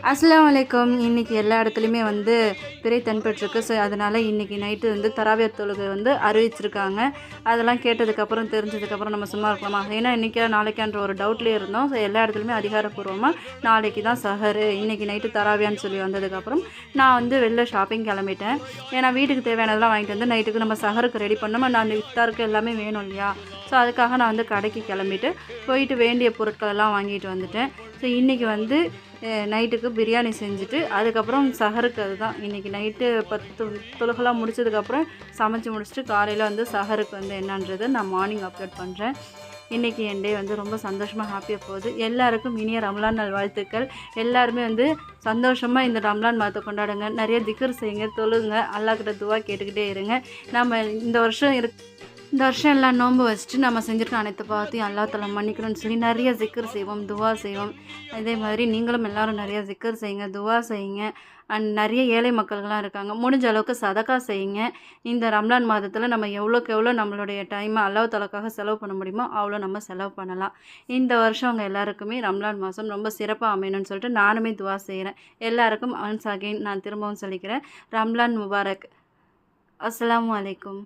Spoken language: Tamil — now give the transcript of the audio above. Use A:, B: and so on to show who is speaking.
A: அஸ்ஸலாமு அலைக்கும். இன்றைக்கி எல்லா இடத்துலையுமே பிறை தென்பட்டுருக்கு. ஸோ அதனால் இன்றைக்கி நைட்டு தராவியா தொழுகை அறிவிச்சிருக்காங்க. அதெல்லாம் கேட்டதுக்கப்புறம் தெரிஞ்சதுக்கப்புறம் நம்ம சும்மா இருக்கலாமா? ஏன்னா இன்றைக்கா நாளைக்கான்ற ஒரு டவுட்லேயே இருந்தோம். ஸோ எல்லா இடத்துலையுமே அதிகாரப்பூர்வமாக நாளைக்கு தான் சஹரு, இன்றைக்கி நைட்டு தராவியான்னு சொல்லி வந்ததுக்கப்புறம் நான் வெளில ஷாப்பிங் கிளம்பிட்டேன். ஏன்னா வீட்டுக்கு தேவையானதெல்லாம் வாங்கிட்டு நைட்டுக்கு நம்ம சஹருக்கு ரெடி பண்ணோம். நான் இஃப்தாருக்கு எல்லாமே வேணும் இல்லையா? ஸோ அதுக்காக நான் கடைக்கு கிளம்பிட்டு போயிட்டு வேண்டிய பொருட்கள் எல்லாம் வாங்கிட்டு வந்துட்டேன். ஸோ இன்றைக்கி நைட்டுக்கு பிரியாணி செஞ்சுட்டு அதுக்கப்புறம் சஹருக்கு அதுதான் இன்றைக்கி நைட்டு 10 தொழுகெல்லாம் முடிச்சதுக்கப்புறம் சமைச்சு முடிச்சுட்டு காலையில் சஹருக்கு என்னன்றதை நான் மார்னிங் அப்லோட் பண்ணுறேன். இன்றைக்கி என் டே ரொம்ப சந்தோஷமாக ஹாப்பியாக போகுது. எல்லாருக்கும் இனிய ரம்லான் நாள் வாழ்த்துக்கள். எல்லாருமே சந்தோஷமாக இந்த ரம்லான் மாதத்தை கொண்டாடுங்க. நிறைய திக்ர் செய்யுங்க, தொழுங்க, அல்லாஹ்கிட்ட துவா கேட்டுக்கிட்டே இருங்க. நம்ம இந்த வருஷம் எல்லாம் நோன்பு வச்சுட்டு நம்ம செஞ்சுருக்க அனைத்து பாவத்தையும் அல்லாஹ் தஆலா மன்னிக்கணும்னு சொல்லி நிறைய ஜிக்கர் செய்வோம், துவா செய்வோம். இதே மாதிரி நீங்களும் எல்லோரும் நிறைய ஜிக்கர் செய்யுங்க, துவா செய்யுங்க. அண்ட் நிறைய ஏழை மக்கள்கள்லாம் இருக்காங்க, முடிஞ்ச அளவுக்கு சதக்கா செய்யுங்க. இந்த ரம்லான் மாதத்தில் நம்ம எவ்வளோக்கு எவ்வளோ நம்மளுடைய டைமை அல்லாஹ் தஆலாக்காக செலவு பண்ண முடியுமோ அவ்வளோ நம்ம செலவு பண்ணலாம். இந்த வருஷம் அவங்க எல்லாருக்குமே ரம்லான் மாதம் ரொம்ப சிறப்பாக அமையணும்னு சொல்லிட்டு நானுமே துவா செய்கிறேன். எல்லாருக்கும் ஒன்ஸ் அகெயின் நான் திரும்பவும் சொல்லிக்கிறேன், ரம்லான் முபாரக். அஸ்ஸலாமு அலைக்கும்.